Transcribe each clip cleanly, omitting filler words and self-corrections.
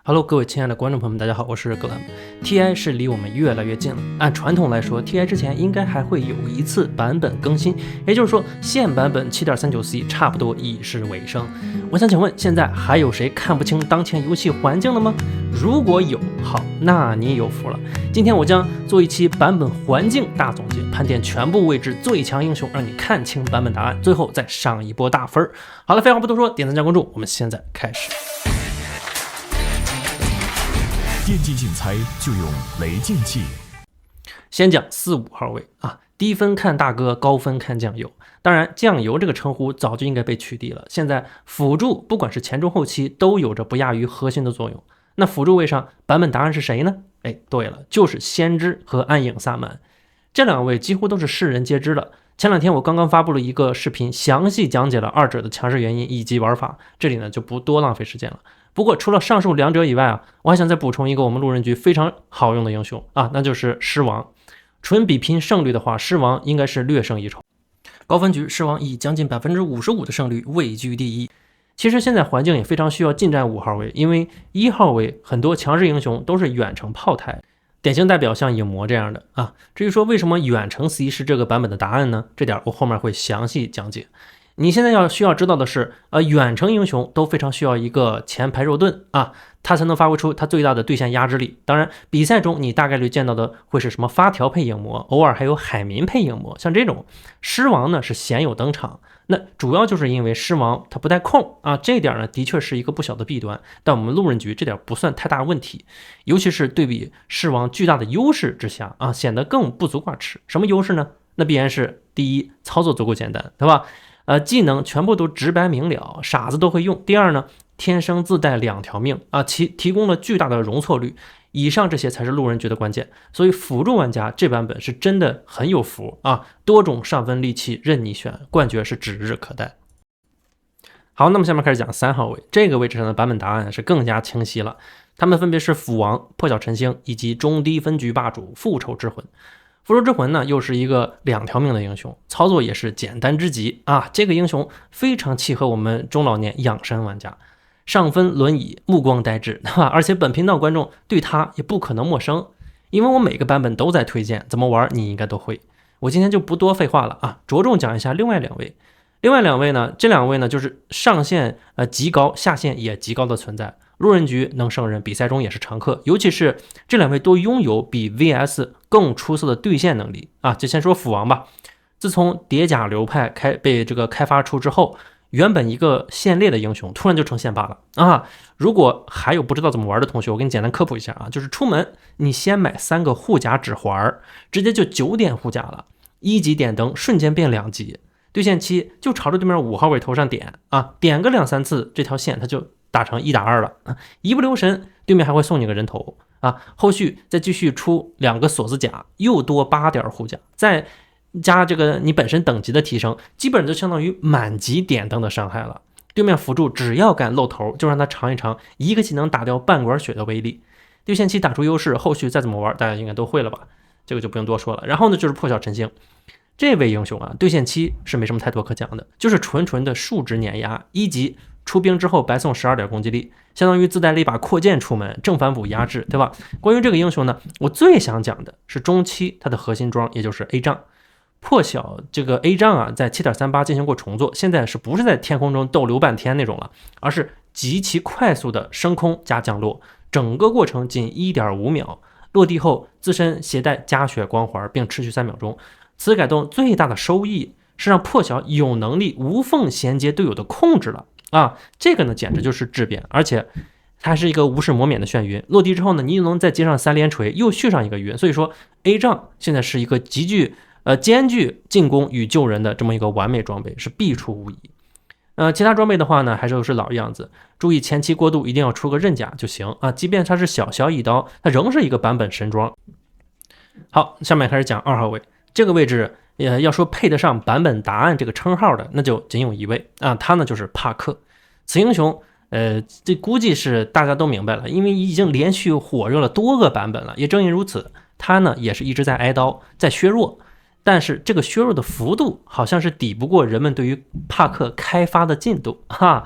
Hello，各位亲爱的观众朋友们，大家好，我是格兰。TI 是离我们越来越近了。按传统来说 ，TI 之前应该还会有一次版本更新，也就是说，现版本 7.39C 差不多已是尾声。我想请问，现在还有谁看不清当前游戏环境了吗？如果有，好，那你有福了。今天我将做一期版本环境大总结，盘点全部位置最强英雄，让你看清版本答案，最后再上一波大分。好了，废话不多说，点赞加关注，我们现在开始。电竞竞猜就用雷剑器。先讲4、5号位啊，低分看大哥，高分看酱油。当然，酱油这个称呼早就应该被取缔了。现在辅助不管是前中后期都有着不亚于核心的作用。那辅助位上版本答案是谁呢？哎，对了，就是先知和暗影萨满。这两位几乎都是世人皆知了。前两天我刚刚发布了一个视频，详细讲解了二者的强势原因以及玩法，这里呢就不多浪费时间了。不过除了上述两者以外啊，我还想再补充一个我们路人局非常好用的英雄啊，那就是狮王。纯比拼胜率的话，狮王应该是略胜一筹。高分局狮王以将近55%的胜率位居第一。其实现在环境也非常需要近战5号位，因为1号位很多强势英雄都是远程炮台，典型代表像影魔这样的啊。至于说为什么远程 C 是这个版本的答案呢？这点我后面会详细讲解。你现在需要知道的是，远程英雄都非常需要一个前排肉盾啊，它才能发挥出它最大的对线压制力。当然，比赛中你大概率见到的会是什么发条配影魔，偶尔还有海民配影魔，像这种。狮王呢是鲜有登场，那主要就是因为狮王它不带控啊，这点呢的确是一个不小的弊端，但我们路人局这点不算太大问题，尤其是对比狮王巨大的优势之下啊，显得更不足挂齿。什么优势呢？那必然是第一，操作足够简单，对吧？技能全部都直白明了，傻子都会用。第二呢，天生自带2条命啊，其提供了巨大的容错率。以上这些才是路人局的关键。所以辅助玩家这版本是真的很有福啊，多种上分利器任你选，冠军是指日可待。好，那么下面开始讲3号位，这个位置上的版本答案是更加清晰了。他们分别是斧王、破晓晨星以及中低分局霸主复仇之魂。复仇之魂呢，又是一个2条命的英雄，操作也是简单之极啊！这个英雄非常契合我们中老年养生玩家，上分轮椅，目光呆滞，而且本频道观众对他也不可能陌生，因为我每个版本都在推荐，怎么玩你应该都会。我今天就不多废话了啊，着重讲一下另外2位。另外2位呢，这2位呢就是上限极高，下限也极高的存在。路人局能胜人，比赛中也是常客，尤其是这2位都拥有比 VS 更出色的对线能力啊！就先说斧王吧，自从叠甲流派被开发出之后，原本一个线列的英雄突然就成线霸了啊！如果还有不知道怎么玩的同学，我给你简单科普一下啊，就是出门你先买3个护甲指环，直接就9点护甲了，1级点灯瞬间变2级，对线期就朝着对面5号位头上点啊，点个2、3次，这条线它就打成1打2了，一不留神对面还会送你个人头啊！后续再继续出2个锁子甲，又多8点护甲，再加这个你本身等级的提升，基本就相当于满级点灯的伤害了。对面辅助只要敢露头，就让他尝一尝一个技能打掉半管血的威力。对线期打出优势，后续再怎么玩大家应该都会了吧，这个就不用多说了。然后呢就是破晓晨星这位英雄啊，对线期是没什么太多可讲的，就是纯纯的数值碾压，1级出兵之后白送12点攻击力，相当于自带了一把扩建出门，正反补压制，对吧？关于这个英雄呢，我最想讲的是中期它的核心装，也就是 A 杖。破晓这个 A 杖啊，在 7.38 进行过重做，现在是不是在天空中逗留半天那种了，而是极其快速的升空加降落，整个过程仅 1.5 秒，落地后自身携带加血光环并持续3秒钟。此改动最大的收益是让破晓有能力无缝衔接队友的控制了啊！这个呢简直就是质变，而且它是一个无视魔免的眩晕，落地之后呢，你又能再接上3连锤，又续上一个晕，所以说 A 杖现在是一个极具兼具进攻与救人的这么一个完美装备，是必出无疑。其他装备的话呢，还是老样子，注意前期过渡一定要出个刃甲就行啊，即便它是小一刀，它仍是一个版本神装。好，下面开始讲2号位，这个位置要说配得上版本答案这个称号的，那就仅有一位啊，他呢就是帕克。此英雄这估计是大家都明白了，因为已经连续火热了多个版本了，也正因如此，他呢也是一直在挨刀，在削弱。但是这个削弱的幅度好像是抵不过人们对于帕克开发的进度哈。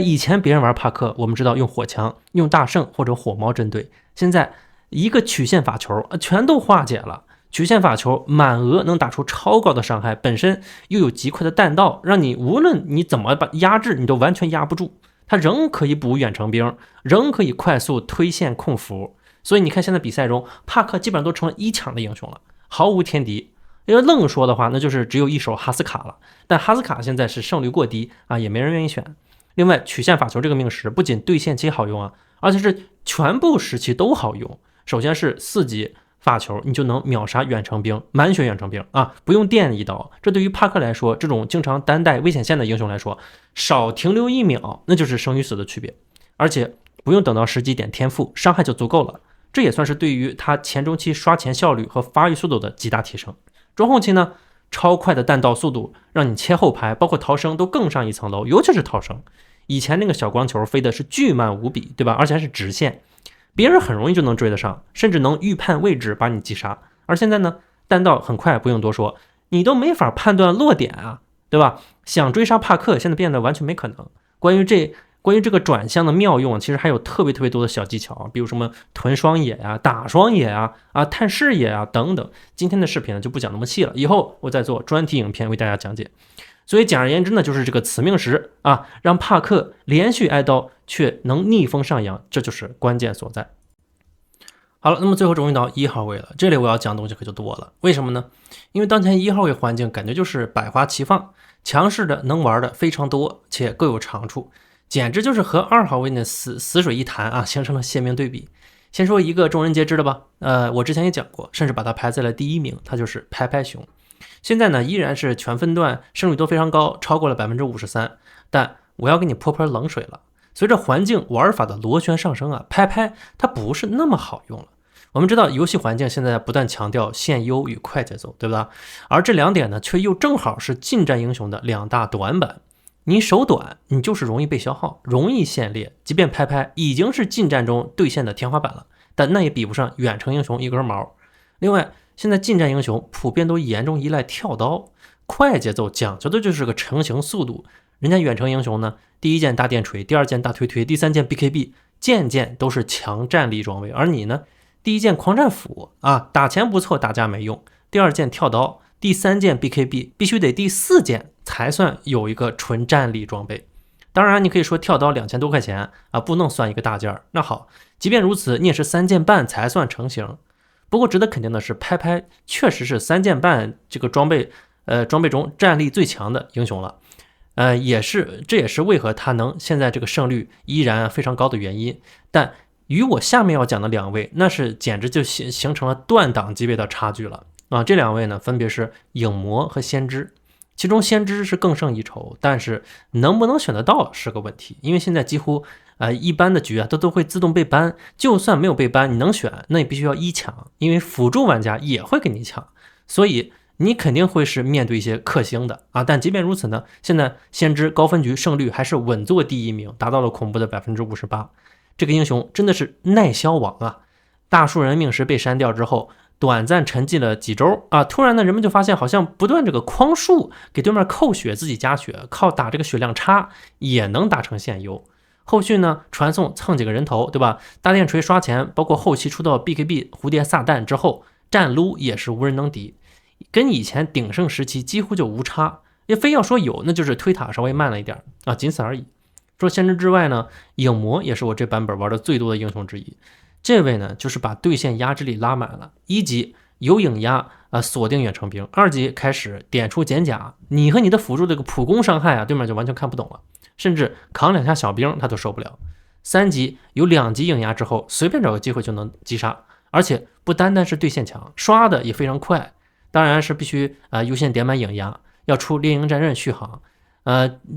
以前别人玩帕克，我们知道用火枪、用大圣或者火矛针对，现在一个曲线法球全都化解了。曲线法球满额能打出超高的伤害，本身又有极快的弹道，让你无论你怎么把压制，你都完全压不住。它仍可以补远程兵，仍可以快速推线控符。所以你看现在比赛中，帕克基本上都成了1强的英雄了，毫无天敌。要愣说的话，那就是只有一手哈斯卡了。但哈斯卡现在是胜率过低啊，也没人愿意选。另外，曲线法球这个命石不仅对线期好用啊，而且是全部时期都好用。首先是4级发球，你就能秒杀远程兵，满血远程兵啊，不用电一刀。这对于帕克来说，这种经常单带危险线的英雄来说，少停留1秒，那就是生与死的区别。而且不用等到10级点天赋，伤害就足够了。这也算是对于他前中期刷钱效率和发育速度的极大提升。中后期呢，超快的弹道速度让你切后排，包括逃生都更上一层楼，尤其是逃生。以前那个小光球飞的是巨慢无比，对吧？而且还是直线，别人很容易就能追得上，甚至能预判位置把你击杀。而现在呢，弹道很快，不用多说，你都没法判断落点啊，对吧？想追杀帕克现在变得完全没可能。关于这个转向的妙用，其实还有特别多的小技巧，比如什么囤双野啊、打双野啊、探视野啊等等。今天的视频呢就不讲那么细了，以后我再做专题影片为大家讲解。所以简而言之呢，就是这个此命石啊，让帕克连续挨刀却能逆风上扬，这就是关键所在。好了，那么最后终于到1号位了，这里我要讲东西可就多了。为什么呢？因为当前1号位环境感觉就是百花齐放，强势的能玩的非常多，且各有长处。简直就是和2号位的死水一潭啊，形成了鲜明对比。先说一个众人皆知的吧，我之前也讲过，甚至把它排在了第1名，它就是拍拍熊。现在呢，依然是全分段胜率都非常高，超过了53%。但我要给你泼盆冷水了，随着环境玩法的螺旋上升啊，拍拍它不是那么好用了。我们知道游戏环境现在不断强调线优与快节奏，对吧？而这2点呢，却又正好是近战英雄的2大短板。你手短，你就是容易被消耗，容易线裂。即便拍拍已经是近战中对线的天花板了，但那也比不上远程英雄一根毛。另外，现在近战英雄普遍都严重依赖跳刀，快节奏讲究的就是个成型速度。人家远程英雄呢，第1件大电锤，第2件大推推，第3件 BKB， 件件都是强战力装备。而你呢，第1件狂战斧啊，打钱不错，打架没用；第2件跳刀，第3件 BKB， 必须得第4件才算有一个纯战力装备。当然你可以说跳刀2000多块钱啊，不能算一个大件儿。那好，即便如此，你也是3件半才算成型。不过值得肯定的是，拍拍确实是3件半这个装备中战力最强的英雄了。这也是为何他能现在这个胜率依然非常高的原因。但与我下面要讲的2位，那是简直就形成了断档级别的差距了啊！这2位呢，分别是影魔和先知。其中先知是更胜一筹，但是能不能选得到是个问题，因为现在几乎一般的局啊，它都会自动被ban，就算没有被ban，你能选，那你必须要1抢，因为辅助玩家也会给你抢，所以你肯定会是面对一些克星的啊。但即便如此呢，现在先知高分局胜率还是稳坐第1名，达到了恐怖的58%。这个英雄真的是耐消王啊！大树人命石被删掉之后，短暂沉寂了几周啊，突然呢，人们就发现好像不断这个框树给对面扣血，自己加血，靠打这个血量差也能打成线优。后续呢，传送蹭几个人头，对吧？大电锤刷钱，包括后期出到 BKB 蝴蝶撒旦之后，战撸也是无人能敌，跟以前鼎盛时期几乎就无差。也非要说有，那就是推塔稍微慢了一点啊，仅此而已。除了先知之外呢，影魔也是我这版本玩的最多的英雄之一。这位呢，就是把对线压制力拉满了。1级有影压锁定远程兵，2级开始点出减甲，你和你的辅助这个普攻伤害啊，对面就完全看不懂了，甚至扛2下小兵他都受不了。3级有2级影压之后，随便找个机会就能击杀，而且不单单是对线强，刷的也非常快。当然是必须优先点满影压，要出猎鹰战刃续航，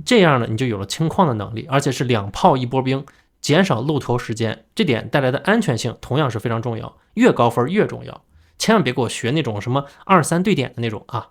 这样呢你就有了清矿的能力，而且是2炮1波兵。减少露头时间，这点带来的安全性同样是非常重要，越高分越重要，千万别给我学那种什么2、3对点的那种啊。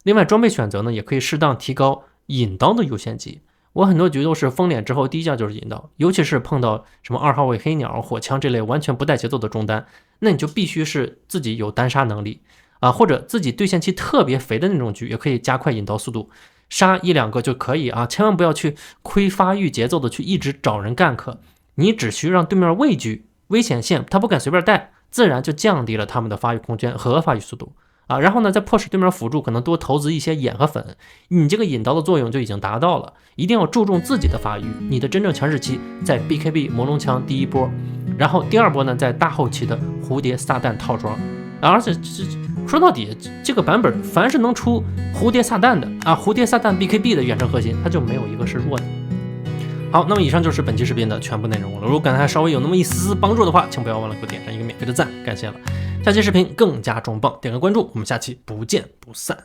另外装备选择呢，也可以适当提高引刀的优先级。我很多局都是封脸之后第1件就是引刀，尤其是碰到什么2号位黑鸟、火枪这类完全不带节奏的中单，那你就必须是自己有单杀能力啊，或者自己对线期特别肥的那种局，也可以加快引刀速度。杀一两个就可以啊，千万不要去亏发育节奏的去一直找人干克，你只需让对面畏惧危险线，他不敢随便带，自然就降低了他们的发育空间和发育速度啊。然后呢，再迫使对面辅助可能多投资一些眼和粉，你这个引导的作用就已经达到了。一定要注重自己的发育，你的真正强势期在 BKB 魔龙枪第一波，然后第二波呢在大后期的蝴蝶撒旦套装，而且说到底，这个版本凡是能出蝴蝶撒旦的啊，蝴蝶撒旦 BKB 的远程核心，它就没有一个是弱的。好，那么以上就是本期视频的全部内容了。如果感觉还稍微有那么一丝丝帮助的话，请不要忘了给我点上一个免费的赞，感谢了。下期视频更加重磅，点个关注，我们下期不见不散。